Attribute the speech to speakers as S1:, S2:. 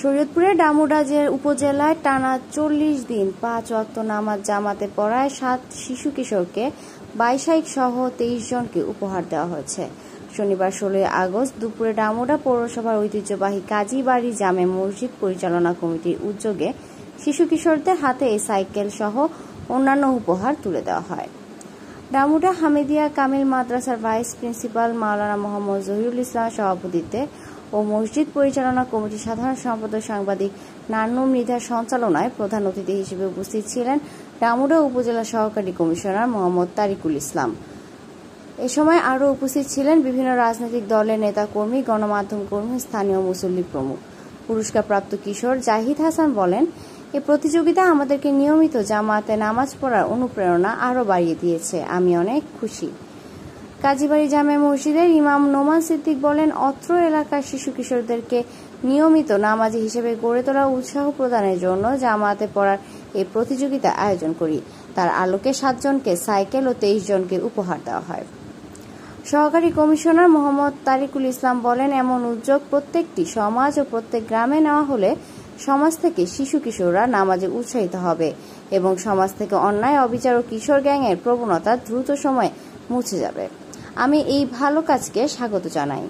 S1: শরীয়তপুরের ডামুডা উপজেলায় টানা ৪০ দিন ৫ ওয়াক্ত নামাজ জামাতে পড়ায় ৭ শিশু কিশোরকে বাইসাইক সহ ২৩ জনকে উপহার দেওয়া হয়েছে। শনিবার ১৬ আগস্ট দুপুরে ডামুডা পৌরসভার ঐতিহ্যবাহী কাজীবাড়ি জামে মসজিদ পরিচালনা কমিটির উদ্যোগে শিশু কিশোরদের হাতে এই সাইকেল সহ অন্যান্য উপহার তুলে দেওয়া হয়। ডামুডা হামিদিয়া কামিল মাদ্রাসার ভাইস প্রিন্সিপাল মাওলানা মোহাম্মদ জহিরুল ইসলামের সভাপতিত্বে ও মসজিদ পরিচালনা কমিটির সাধারণ সম্পাদক সাংবাদিক নান্নু মৃধার সঞ্চালনায় প্রধান অতিথি হিসেবে উপস্থিত ছিলেন ডামুডা উপজেলা সহকারী কমিশনার মোহাম্মদ তারিকুল ইসলাম। এ সময় আরও উপস্থিত ছিলেন বিভিন্ন রাজনৈতিক দলের নেতাকর্মী, গণমাধ্যম কর্মী, স্থানীয় মুসল্লি প্রমুখ। পুরস্কারপ্রাপ্ত কিশোর জাহিদ হাসান বলেন, এ প্রতিযোগিতা আমাদেরকে নিয়মিত জামাতে নামাজ পড়ার অনুপ্রেরণা আরও বাড়িয়ে দিয়েছে। আমি অনেক খুশি। কাজীবাড়ি জামে মসজিদের ইমাম নোমান সিদ্দিক বলেন, অত্র এলাকার শিশু কিশোরদেরকে নিয়মিত নামাজি হিসেবে গড়ে তোলা উৎসাহ প্রদানের জন্য জামাতে পড়ার এই প্রতিযোগিতা আয়োজন করি। তার আলোকে ৭ জনকে সাইকেল ও ২৩ জনকে উপহার দেওয়া হয়। সহকারী কমিশনার মোহাম্মদ তারিকুল ইসলাম বলেন, এমন উদ্যোগ প্রত্যেকটি সমাজ ও প্রত্যেক গ্রামে নেওয়া হলে সমাজ থেকে শিশু কিশোররা নামাজে উৎসাহিত হবে এবং সমাজ থেকে অন্যায়, অবিচার ও কিশোর গ্যাংয়ের প্রবণতা দ্রুত সময়ে মুছে যাবে। আমি এই ভালো কাজকে স্বাগত জানাই।